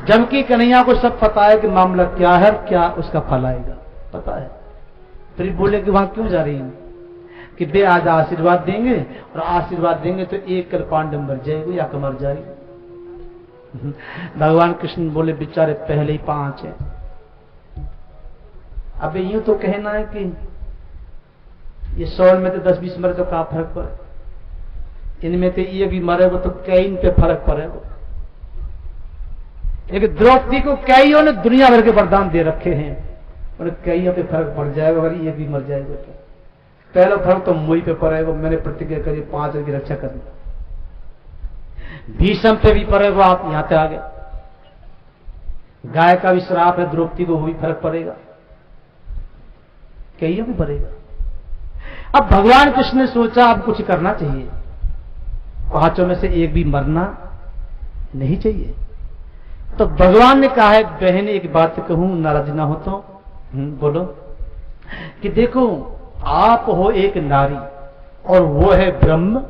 जबकि कन्हैया को सब पता है कि मामला क्या है, क्या उसका फल आएगा, पता है। फिर बोले कि वहां क्यों जा रही है, कि बे आज आशीर्वाद देंगे, और आशीर्वाद देंगे तो एक कल पांडव मर जाएगी या कमर जाएगी। भगवान कृष्ण बोले बेचारे पहले ही 5 है। अब यूं तो कहना है कि ये 100 में तो 10-20 मरे तो क्या फर्क पड़े, इनमें तो ये भी मरेगा तो कई इन पे फर्क पड़ेगा। लेकिन द्रौपदी को कईयों ने दुनिया भर के वरदान दे रखे हैं, और कईयों पे फर्क पड़ जाएगा अगर ये भी मर जाएगा तो। पहला फर्क तो मुझ पे पड़ेगा, मैंने प्रतिज्ञा करी 5 की रक्षा करनी। भीषम पे भी पड़ेगा, आप यहां पे आ गए। गाय का भी श्राप है द्रौपदी को, वो भी फर्क पड़ेगा, कईयों भी पड़ेगा। अब भगवान कृष्ण ने सोचा अब कुछ करना चाहिए, 5 में से एक भी मरना नहीं चाहिए। तो भगवान ने कहा है, बहन एक बात कहूं, नाराज ना हो तो बोलो, कि देखो आप हो एक नारी और वो है ब्रह्मचारी।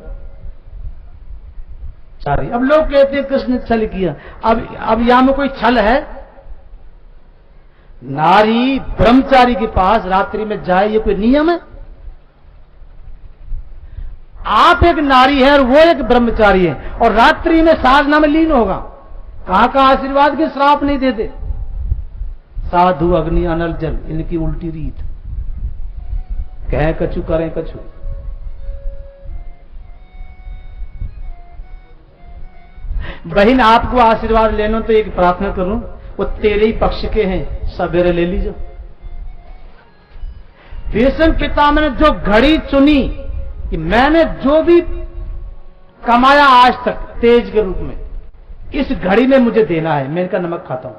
अब लोग कहते हैं कृष्ण ने छल किया, अब यहां में कोई छल है? नारी ब्रह्मचारी के पास रात्रि में जाए, ये कोई नियम है? आप एक नारी है और वो एक ब्रह्मचारी है, और रात्रि में साधना में लीन होगा, कहां का आशीर्वाद के श्राप नहीं देते। साधु अग्नि अनल जल, इनकी उल्टी रीत, कहें कछु करें कछु। बहन आपको आशीर्वाद लेना तो एक प्रार्थना करूं, वो तेरे ही पक्ष के हैं, सवेरे ले लीजिए। भीष्म पितामह ने जो घड़ी चुनी कि मैंने जो भी कमाया आज तक तेज के रूप में, इस घड़ी में मुझे देना है, मैं इनका नमक खाता हूं,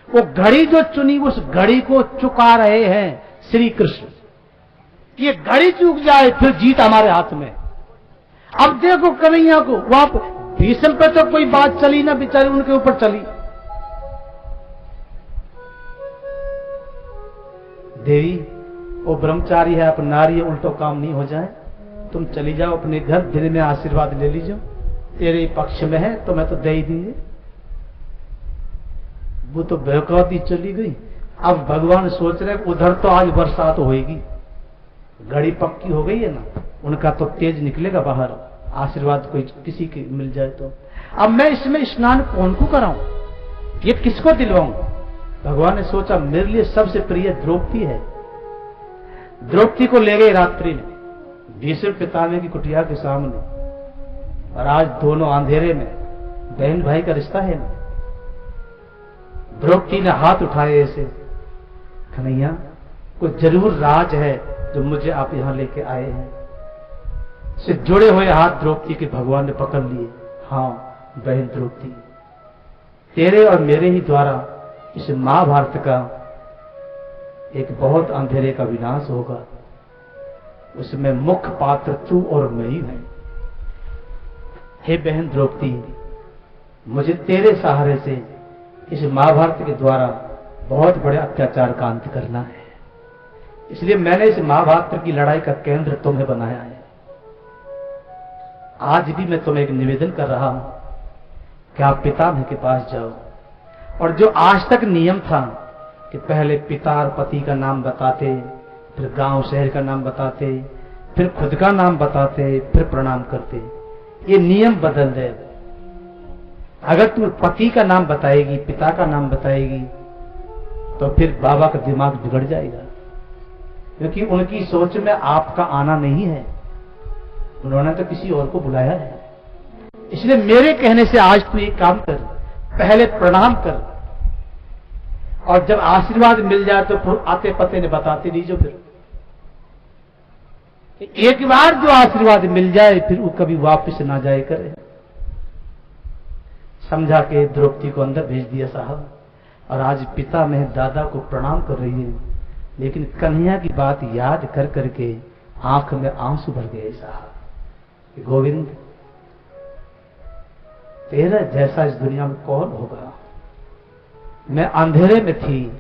वो घड़ी जो चुनी उस घड़ी को चुका रहे हैं श्री कृष्ण। ये घड़ी चूक जाए फिर जीत हमारे हाथ में। अब देखो कन्हैया को, वहां भीष्म पे तो कोई बात चली ना, बेचारे उनके ऊपर चली। देवी वो ब्रह्मचारी है, आप नारी है, उल्टो काम नहीं हो जाए, तुम चली जाओ अपने घर, दिन में आशीर्वाद ले लीजिए, तेरे पक्ष में है तो मैं तो दे ही देंगे। वो तो बहकाती चली गई। अब भगवान सोच रहे उधर तो आज बरसात होएगी, घड़ी पक्की हो गई है ना, उनका तो तेज निकलेगा बाहर, आशीर्वाद कोई किसी के मिल जाए तो। अब मैं इसमें स्नान कौन को कराऊं, ये किसको दिलवाऊं? भगवान ने सोचा मेरे लिए सबसे प्रिय द्रौपदी है। द्रौपदी को ले गए रात्रि में भीष्म पितामह की कुटिया के सामने, और आज दोनों अंधेरे में, बहन भाई का रिश्ता है ना। द्रौपदी ने हाथ उठाए ऐसे, कन्हैया कोई जरूर राज है जो मुझे आप यहां लेके आए हैं। से जुड़े हुए हाथ द्रौपदी के भगवान ने पकड़ लिए। हाँ बहन द्रौपदी, तेरे और मेरे ही द्वारा इस महाभारत का एक बहुत अंधेरे का विनाश होगा, उसमें मुख्य पात्र तू और मैं ही है। हे बहन द्रौपदी, मुझे तेरे सहारे से इस महाभारत के द्वारा बहुत बड़े अत्याचार का अंत करना है, इसलिए मैंने इस महाभारत की लड़ाई का केंद्र तुम्हें बनाया है। आज भी मैं तुम्हें एक निवेदन कर रहा हूं कि आप पितामह के पास जाओ, और जो आज तक नियम था कि पहले पिता और पति का नाम बताते, फिर गांव शहर का नाम बताते, फिर खुद का नाम बताते, फिर प्रणाम करते, ये नियम बदल दे। अगर तुम पति का नाम बताएगी, पिता का नाम बताएगी, तो फिर बाबा का दिमाग बिगड़ जाएगा, क्योंकि उनकी सोच में आपका आना नहीं है, उन्होंने तो किसी और को बुलाया है। इसलिए मेरे कहने से आज तू एक काम कर, पहले प्रणाम कर, और जब आशीर्वाद मिल जाए तो फिर आते पते ने बताते दीजिए। फिर एक बार जो आशीर्वाद मिल जाए फिर वो कभी वापस ना जाए करे। समझा के द्रौपदी को अंदर भेज दिया साहब, और आज पिता में दादा को प्रणाम कर रही है, लेकिन कन्हैया की बात याद कर करके आंख में आंसू भर गए साहब। गोविंद, तेरा जैसा इस दुनिया में कौन होगा? मैं अंधेरे में थी,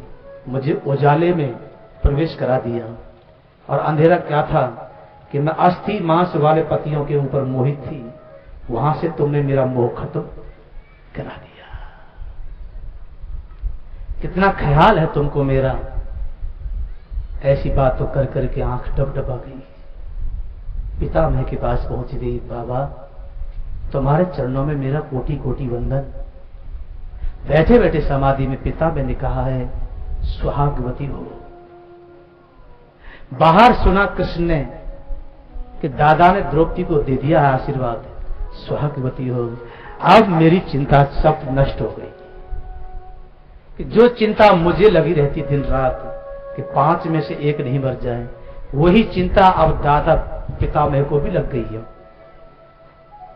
मुझे उजाले में प्रवेश करा दिया, और अंधेरा क्या था कि मैं अस्थि मांस वाले पतियों के ऊपर मोहित थी, वहां से तुमने मेरा मोह खत्म करा दिया। कितना ख्याल है तुमको मेरा। ऐसी बात तो कर करके आंख डबडबा गई। पितामह के पास पहुंच गई। बाबा, तुम्हारे चरणों में मेरा कोटि कोटि वंदन। बैठे बैठे समाधि में पितामह ने कहा है, सुहागवती हो। बाहर सुना कृष्ण ने कि दादा ने द्रौपदी को दे दिया है आशीर्वाद, सुहागवती हो। अब मेरी चिंता सब नष्ट हो गई कि जो चिंता मुझे लगी रहती दिन रात कि 5 में से 1 नहीं मर जाए, वही चिंता अब दादा पितामह को भी लग गई है,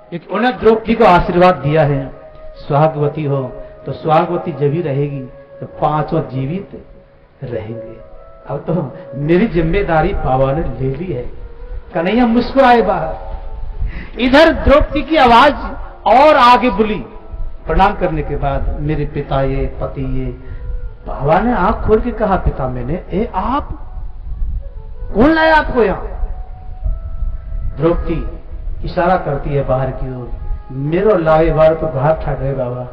क्योंकि उन्हें द्रौपदी को आशीर्वाद दिया है, सुहागवती हो। तो सुहागवती जब ही रहेगी तो 5 जीवित रहेंगे। अब तो मेरी जिम्मेदारी बाबा ने ले ली है। कन्हैया मुस्कुराए बाहर। इधर द्रौपदी की आवाज और आगे बुली। प्रणाम करने के बाद, मेरे पिता ये, पति ये। बाबा ने आंख खोल के कहा पितामह ने, ए आप कौन लाया आपको यहां? द्रौपदी इशारा करती है बाहर की ओर, मेरो लावे बार तो बाहर ठाक रहे बाबा,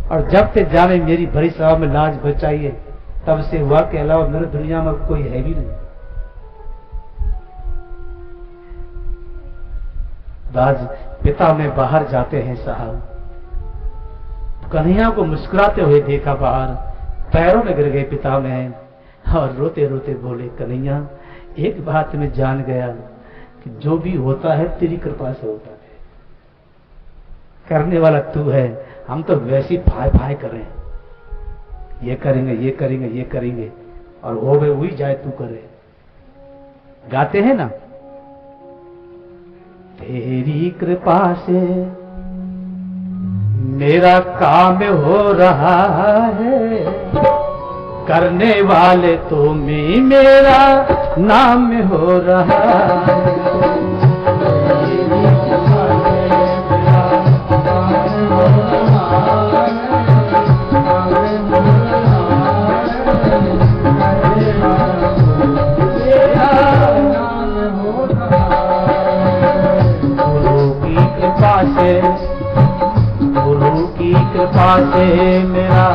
और जब से जावे मेरी भरी सभा में लाज बचाइए, तब से हुआ के अलावा मेरे दुनिया में कोई है भी नहीं। राज पिता में बाहर जाते हैं साहब, कन्हैया को मुस्कुराते हुए देखा बाहर, पैरों में गिर गए पिता में और रोते रोते बोले, कन्हैया एक बात में जान गया कि जो भी होता है तेरी कृपा से होता है, करने वाला तू है, हम तो वैसी फाय फाय कर रहे हैं, ये करेंगे ये करेंगे ये करेंगे, और हो गए वही जाए तू करे। गाते हैं ना, तेरी कृपा से मेरा काम हो रहा है, करने वाले तो मैं, मेरा नाम हो रहा है। गुरु की कृपा से मेरा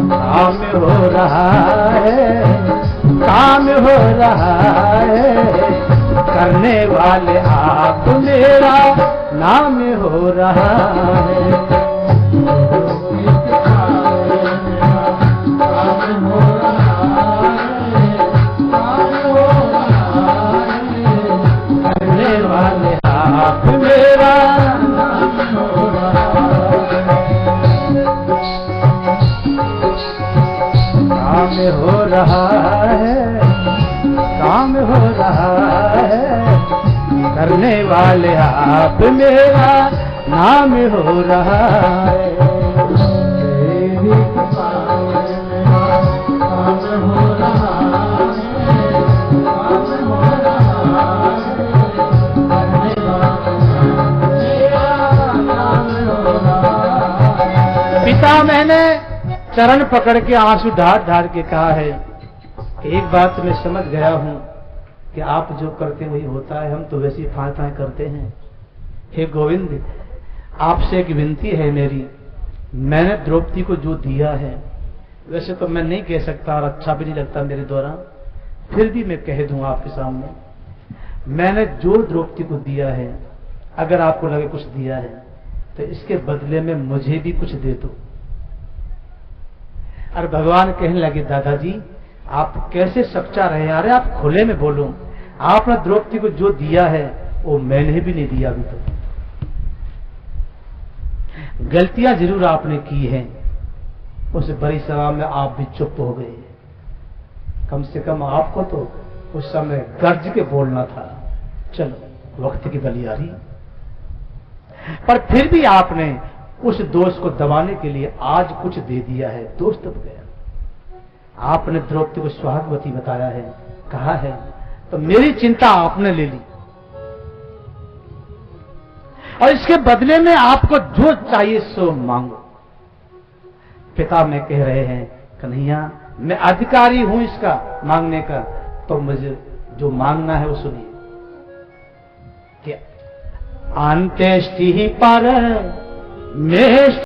काम हो रहा है, काम हो रहा है, करने वाले आप, मेरा नाम हो रहा है। करने वाले आप, मेरा हो रहा है, काम हो रहा है, करने वाले आप, मेरा नाम हो रहा है। पिता मैंने चरण पकड़ के आंसू ढार ढार के कहा है, एक बात मैं समझ गया हूं कि आप जो करते वही होता है, हम तो वैसी फाय फाय करते हैं। हे गोविंद, आपसे एक विनती है मेरी, मैंने द्रौपदी को जो दिया है, वैसे तो मैं नहीं कह सकता और अच्छा भी नहीं लगता मेरे द्वारा, फिर भी मैं कह दूं आपके सामने, मैंने जो द्रौपदी को दिया है, अगर आपको लगे कुछ दिया है तो इसके बदले में मुझे भी कुछ दे दो। और भगवान कहने लगे, दादाजी आप कैसे सच्चा रहे, अरे आप खुले में बोलो, आपने द्रौपदी को जो दिया है वो मैंने भी नहीं दिया अभी तक। गलतियां जरूर आपने की हैं, उस बड़ी सभा में आप भी चुप हो गए। कम से कम आपको तो उस समय गर्ज के बोलना था, चलो वक्त की बलियारी, पर फिर भी आपने उस दोष को दबाने के लिए आज कुछ दे दिया है, दोष दब गया। आपने द्रौपदी को सुहागवती बताया है, कहा है, तो मेरी चिंता आपने ले ली, और इसके बदले में आपको जो चाहिए सो मांगो। पिता मैं कह रहे हैं, कन्हैया मैं अधिकारी हूं इसका मांगने का, तो मुझे जो मांगना है वो सुनिए। कि अंत्येष्टि पर में